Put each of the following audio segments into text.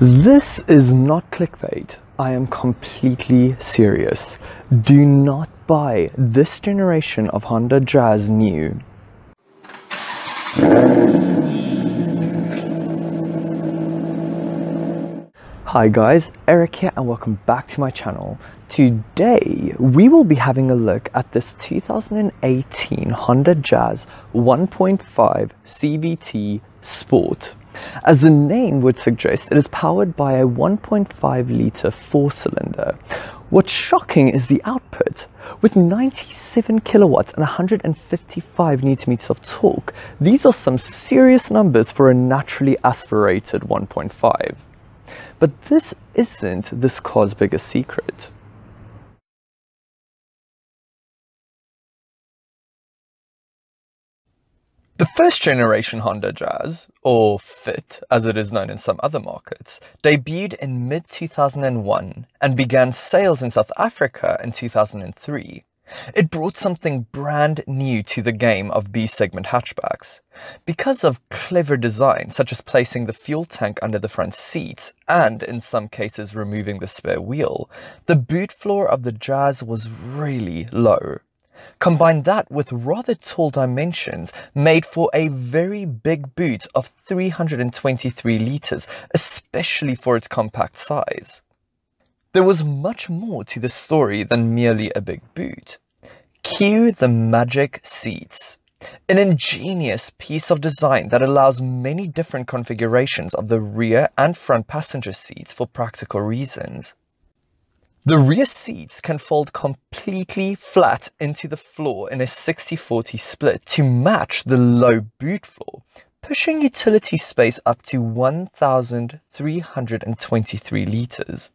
This is not clickbait. I am completely serious. Do not buy this generation of Honda Jazz new. Hi guys, Eric here and welcome back to my channel. Today we will be having a look at this 2018 Honda Jazz 1.5 CVT Sport. As the name would suggest, it is powered by a 1.5 litre 4-cylinder. What's shocking is the output. With 97 kilowatts and 155 newton meters of torque, these are some serious numbers for a naturally aspirated 1.5. But this isn't this car's biggest secret. The first generation Honda Jazz, or Fit as it is known in some other markets, debuted in mid-2001 and began sales in South Africa in 2003. It brought something brand new to the game of B-segment hatchbacks. Because of clever design such as placing the fuel tank under the front seats and in some cases removing the spare wheel, the boot floor of the Jazz was really low. Combine that with rather tall dimensions made for a very big boot of 323 litres, especially for its compact size. There was much more to the story than merely a big boot. Cue the magic seats. An ingenious piece of design that allows many different configurations of the rear and front passenger seats for practical reasons. The rear seats can fold completely flat into the floor in a 60-40 split to match the low boot floor, pushing utility space up to 1,323 litres.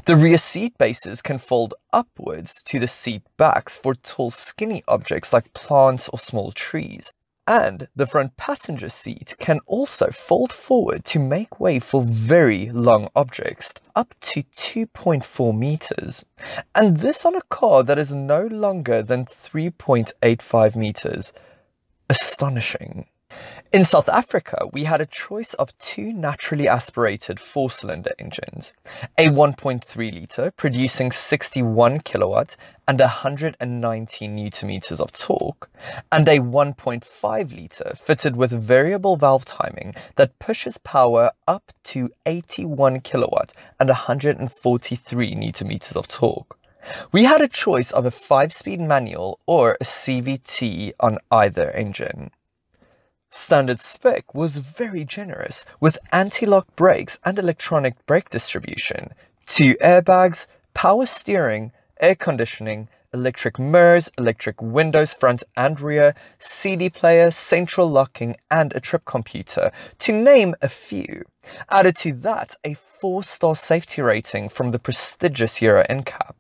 The rear seat bases can fold upwards to the seat backs for tall skinny objects like plants or small trees. And the front passenger seat can also fold forward to make way for very long objects, up to 2.4 meters. And this on a car that is no longer than 3.85 meters. Astonishing. In South Africa, we had a choice of two naturally aspirated 4-cylinder engines, a 1.3 litre producing 61 kilowatt and 119 newton meters of torque, and a 1.5 litre fitted with variable valve timing that pushes power up to 81 kilowatt and 143 newton meters of torque. We had a choice of a 5-speed manual or a CVT on either engine. Standard spec was very generous with anti-lock brakes and electronic brake distribution, 2 airbags, power steering, air conditioning, electric mirrors, electric windows front and rear, CD player, central locking and a trip computer, to name a few. Added to that, a 4-star safety rating from the prestigious Euro NCAP.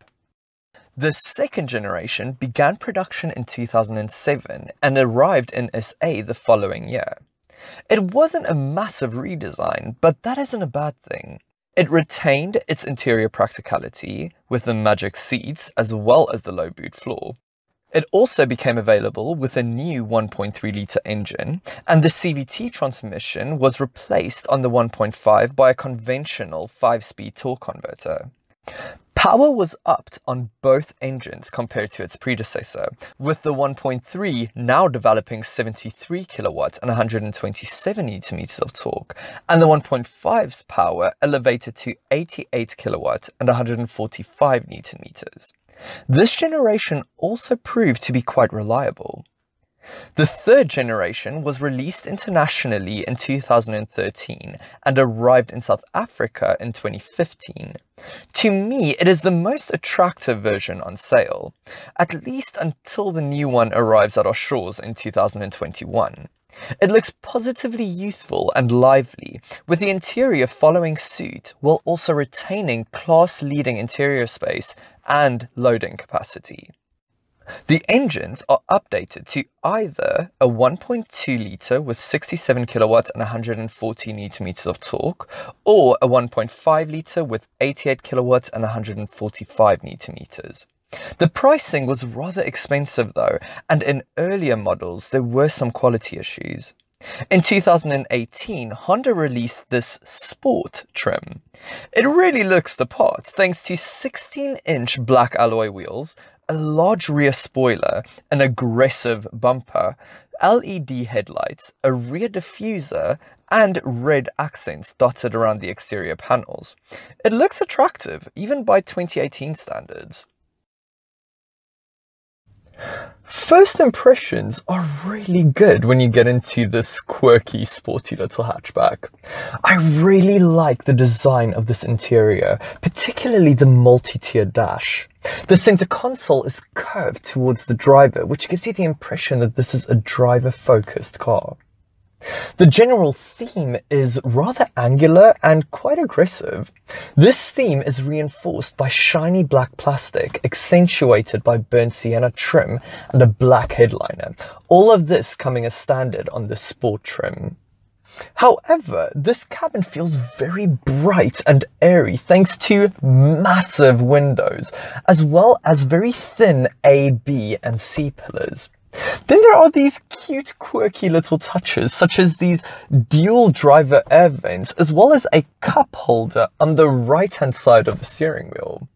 The second generation began production in 2007 and arrived in SA the following year. It wasn't a massive redesign, but that isn't a bad thing. It retained its interior practicality with the magic seats as well as the low boot floor. It also became available with a new 1.3 litre engine, and the CVT transmission was replaced on the 1.5 by a conventional 5-speed torque converter. Power was upped on both engines compared to its predecessor, with the 1.3 now developing 73 kilowatt and 127 newton meters of torque, and the 1.5's power elevated to 88 kilowatt and 145 newton meters. This generation also proved to be quite reliable. The third generation was released internationally in 2013 and arrived in South Africa in 2015. To me, it is the most attractive version on sale, at least until the new one arrives at our shores in 2021. It looks positively youthful and lively, with the interior following suit while also retaining class-leading interior space and loading capacity. The engines are updated to either a 1.2 litre with 67 kilowatt and 140 newton meters of torque, or a 1.5 litre with 88 kilowatt and 145 newton meters. The pricing was rather expensive though, and in earlier models there were some quality issues. In 2018, Honda released this Sport trim. It really looks the part thanks to 16-inch black alloy wheels, a large rear spoiler, an aggressive bumper, LED headlights, a rear diffuser, and red accents dotted around the exterior panels. It looks attractive, even by 2018 standards. First impressions are really good when you get into this quirky, sporty little hatchback. I really like the design of this interior, particularly the multi-tier dash. The center console is curved towards the driver, which gives you the impression that this is a driver-focused car. The general theme is rather angular and quite aggressive. This theme is reinforced by shiny black plastic, accentuated by burnt sienna trim and a black headliner. All of this coming as standard on the Sport trim. However, this cabin feels very bright and airy thanks to massive windows, as well as very thin A, B and C pillars. Then there are these cute, quirky little touches, such as these dual driver air vents, as well as a cup holder on the right-hand side of the steering wheel.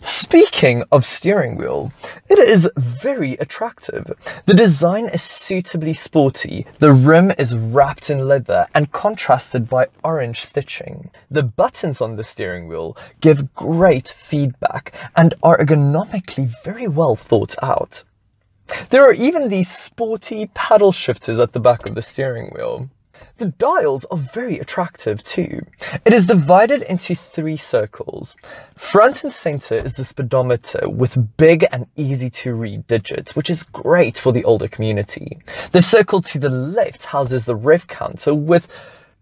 Speaking of steering wheel, it is very attractive. The design is suitably sporty, the rim is wrapped in leather and contrasted by orange stitching. The buttons on the steering wheel give great feedback and are ergonomically very well thought out. There are even these sporty paddle shifters at the back of the steering wheel. The dials are very attractive too. It is divided into 3 circles. Front and center is the speedometer with big and easy to read digits, which is great for the older community. The circle to the left houses the rev counter with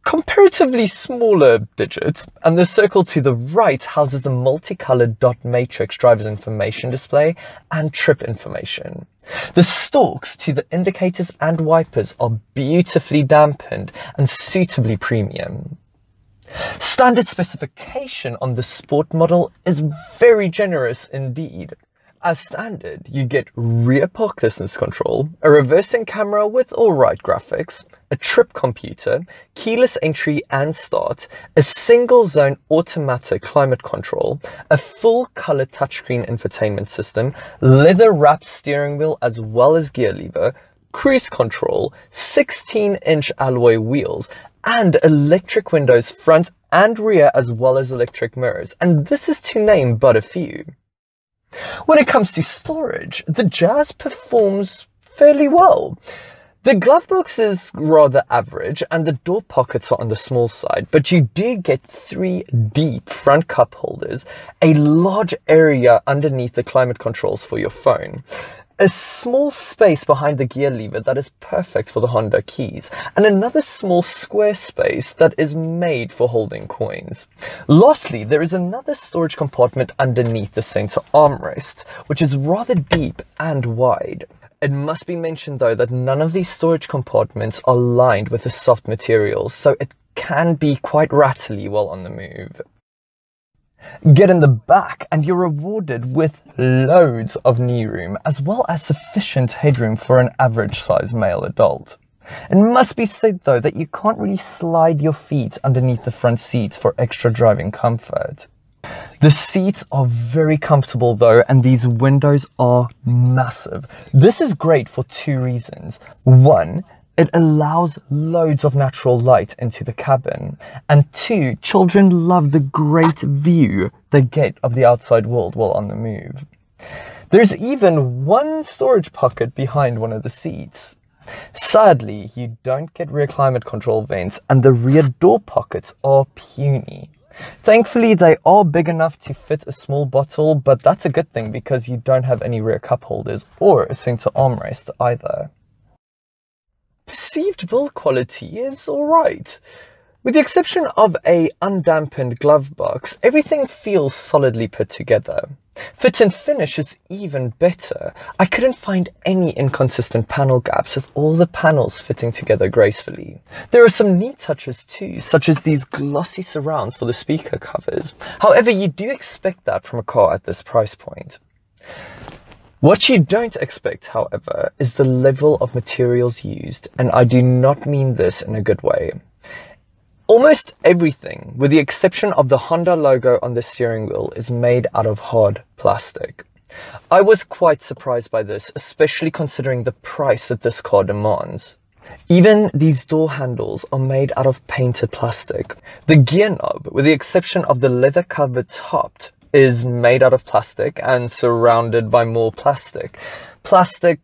comparatively smaller digits, and the circle to the right houses the multicolored dot matrix driver's information display and trip information. The stalks to the indicators and wipers are beautifully dampened and suitably premium. Standard specification on the Sport model is very generous indeed. As standard, you get rear park distance control, a reversing camera with all-right graphics, a trip computer, keyless entry and start, a single-zone automatic climate control, a full-color touchscreen infotainment system, leather-wrapped steering wheel as well as gear lever, cruise control, 16-inch alloy wheels, and electric windows front and rear as well as electric mirrors, and this is to name but a few. When it comes to storage, the Jazz performs fairly well. The glove box is rather average and the door pockets are on the small side, but you do get 3 deep front cup holders, a large area underneath the climate controls for your phone, a small space behind the gear lever that is perfect for the Honda keys, and another small square space that is made for holding coins. Lastly, there is another storage compartment underneath the center armrest, which is rather deep and wide. It must be mentioned though that none of these storage compartments are lined with a soft material, so it can be quite rattly while on the move. Get in the back and you're rewarded with loads of knee room as well as sufficient headroom for an average sized male adult. It must be said though that you can't really slide your feet underneath the front seats for extra driving comfort. The seats are very comfortable though, and these windows are massive. This is great for 2 reasons. 1, it allows loads of natural light into the cabin. And 2, children love the great view they get of the outside world while on the move. There's even 1 storage pocket behind one of the seats. Sadly, you don't get rear climate control vents and the rear door pockets are puny. Thankfully, they are big enough to fit a small bottle, but that's a good thing because you don't have any rear cup holders or a center armrest either. Perceived build quality is alright. With the exception of a undampened glove box, everything feels solidly put together. Fit and finish is even better. I couldn't find any inconsistent panel gaps with all the panels fitting together gracefully. There are some neat touches too, such as these glossy surrounds for the speaker covers. However, you do expect that from a car at this price point. What you don't expect, however, is the level of materials used, and I do not mean this in a good way. Almost everything, with the exception of the Honda logo on the steering wheel, is made out of hard plastic. I was quite surprised by this, especially considering the price that this car demands. Even these door handles are made out of painted plastic. The gear knob, with the exception of the leather covered top, is made out of plastic and surrounded by more plastic. Plastic.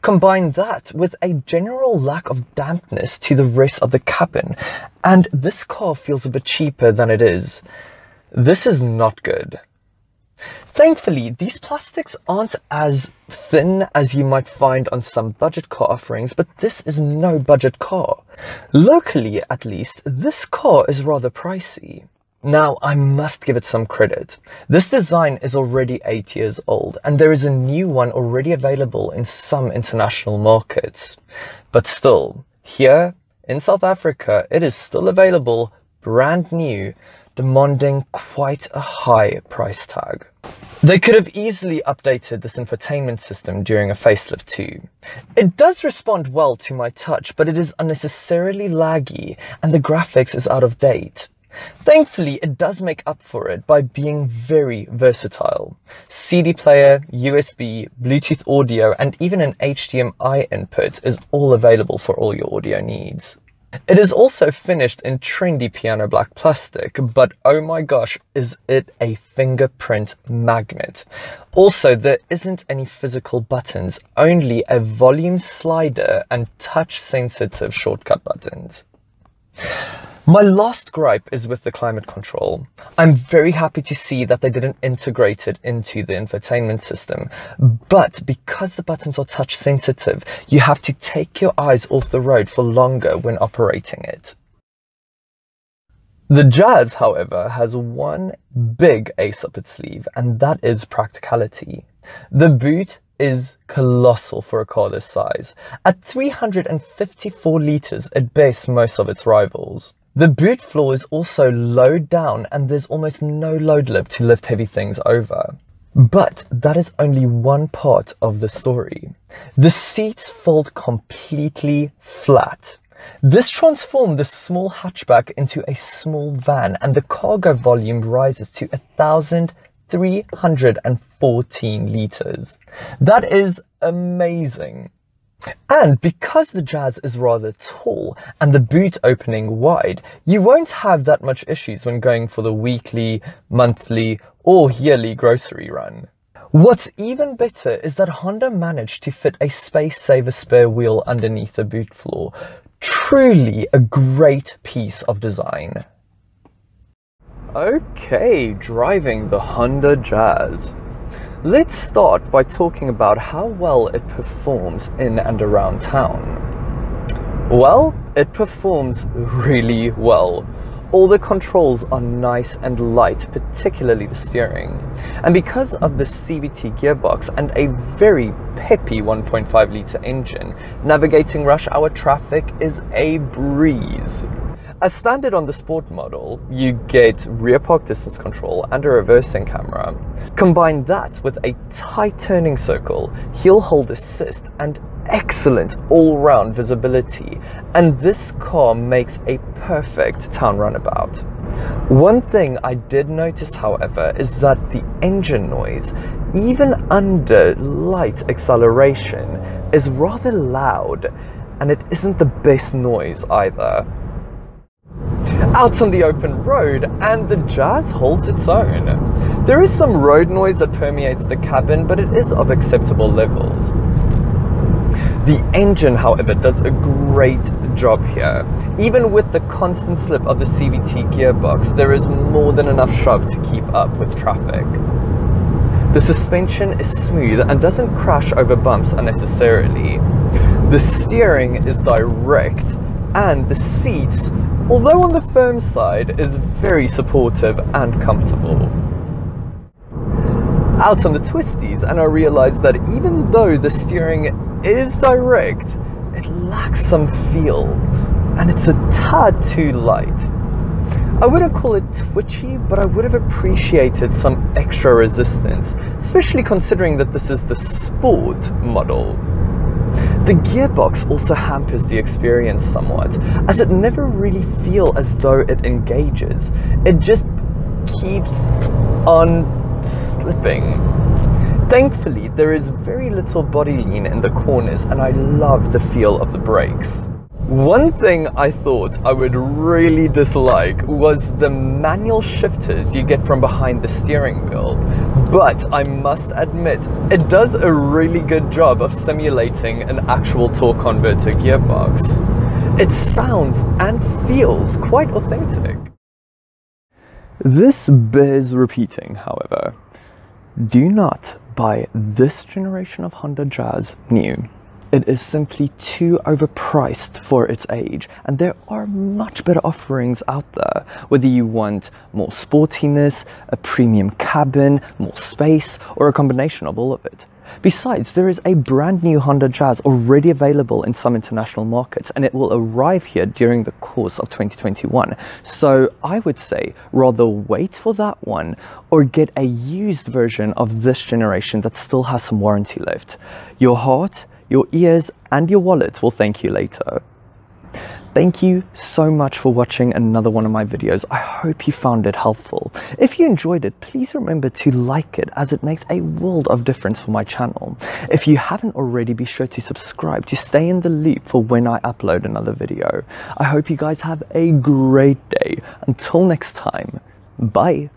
Combine that with a general lack of dampness to the rest of the cabin, and this car feels a bit cheaper than it is. This is not good. Thankfully, these plastics aren't as thin as you might find on some budget car offerings, but this is no budget car. Locally, at least, this car is rather pricey. Now, I must give it some credit. This design is already 8 years old, and there is a new one already available in some international markets. But still, here in South Africa, it is still available, brand new, demanding quite a high price tag. They could have easily updated this infotainment system during a facelift too. It does respond well to my touch, but it is unnecessarily laggy, and the graphics is out of date. Thankfully, it does make up for it by being very versatile. CD player, USB, Bluetooth audio, and even an HDMI input is all available for all your audio needs. It is also finished in trendy piano black plastic, but oh my gosh, is it a fingerprint magnet. Also, there isn't any physical buttons, only a volume slider and touch sensitive shortcut buttons. My last gripe is with the climate control. I'm very happy to see that they didn't integrate it into the infotainment system, but because the buttons are touch sensitive, you have to take your eyes off the road for longer when operating it. The Jazz, however, has one big ace up its sleeve, and that is practicality. The boot is colossal for a car this size. At 354 litres, it beats most of its rivals. The boot floor is also low down, and there's almost no load lip to lift heavy things over. But that is only one part of the story. The seats fold completely flat. This transformed the small hatchback into a small van, and the cargo volume rises to 1,314 litres. That is amazing. And because the Jazz is rather tall and the boot opening wide, you won't have that much issues when going for the weekly, monthly or yearly grocery run. What's even better is that Honda managed to fit a space-saver spare wheel underneath the boot floor. Truly a great piece of design. Okay, driving the Honda Jazz. Let's start by talking about how well it performs in and around town. Well, it performs really well. All the controls are nice and light, particularly the steering. And because of the CVT gearbox and a very peppy 1.5 litre engine, navigating rush hour traffic is a breeze. As standard on the Sport model, you get rear park distance control and a reversing camera. Combine that with a tight turning circle, heel hold assist, and excellent all-round visibility, and this car makes a perfect town runabout. One thing I did notice, however, is that the engine noise, even under light acceleration, is rather loud, and it isn't the best noise either. Out on the open road, and the Jazz holds its own. There is some road noise that permeates the cabin, but it is of acceptable levels. The engine, however, does a great job here. Even with the constant slip of the CVT gearbox, there is more than enough shove to keep up with traffic. The suspension is smooth and doesn't crash over bumps unnecessarily. The steering is direct, and the seats, although on the firm side, is very supportive and comfortable. Out on the twisties, and I realized that even though the steering is direct, it lacks some feel, and it's a tad too light. I wouldn't call it twitchy, but I would have appreciated some extra resistance, especially considering that this is the Sport model. The gearbox also hampers the experience somewhat, as it never really feels as though it engages. It just keeps on slipping. Thankfully, there is very little body lean in the corners, and I love the feel of the brakes. One thing I thought I would really dislike was the manual shifters you get from behind the steering wheel, but I must admit, it does a really good job of simulating an actual torque converter gearbox. It sounds and feels quite authentic. This bears repeating, however. Do not buy this generation of Honda Jazz new. It is simply too overpriced for its age, and there are much better offerings out there, whether you want more sportiness, a premium cabin, more space, or a combination of all of it. Besides, there is a brand new Honda Jazz already available in some international markets, and it will arrive here during the course of 2021. So I would say rather wait for that one or get a used version of this generation that still has some warranty left. Your heart, your ears, and your wallet will thank you later. Thank you so much for watching another one of my videos. I hope you found it helpful. If you enjoyed it, please remember to like it, as it makes a world of difference for my channel. If you haven't already, be sure to subscribe to stay in the loop for when I upload another video. I hope you guys have a great day. Until next time, bye.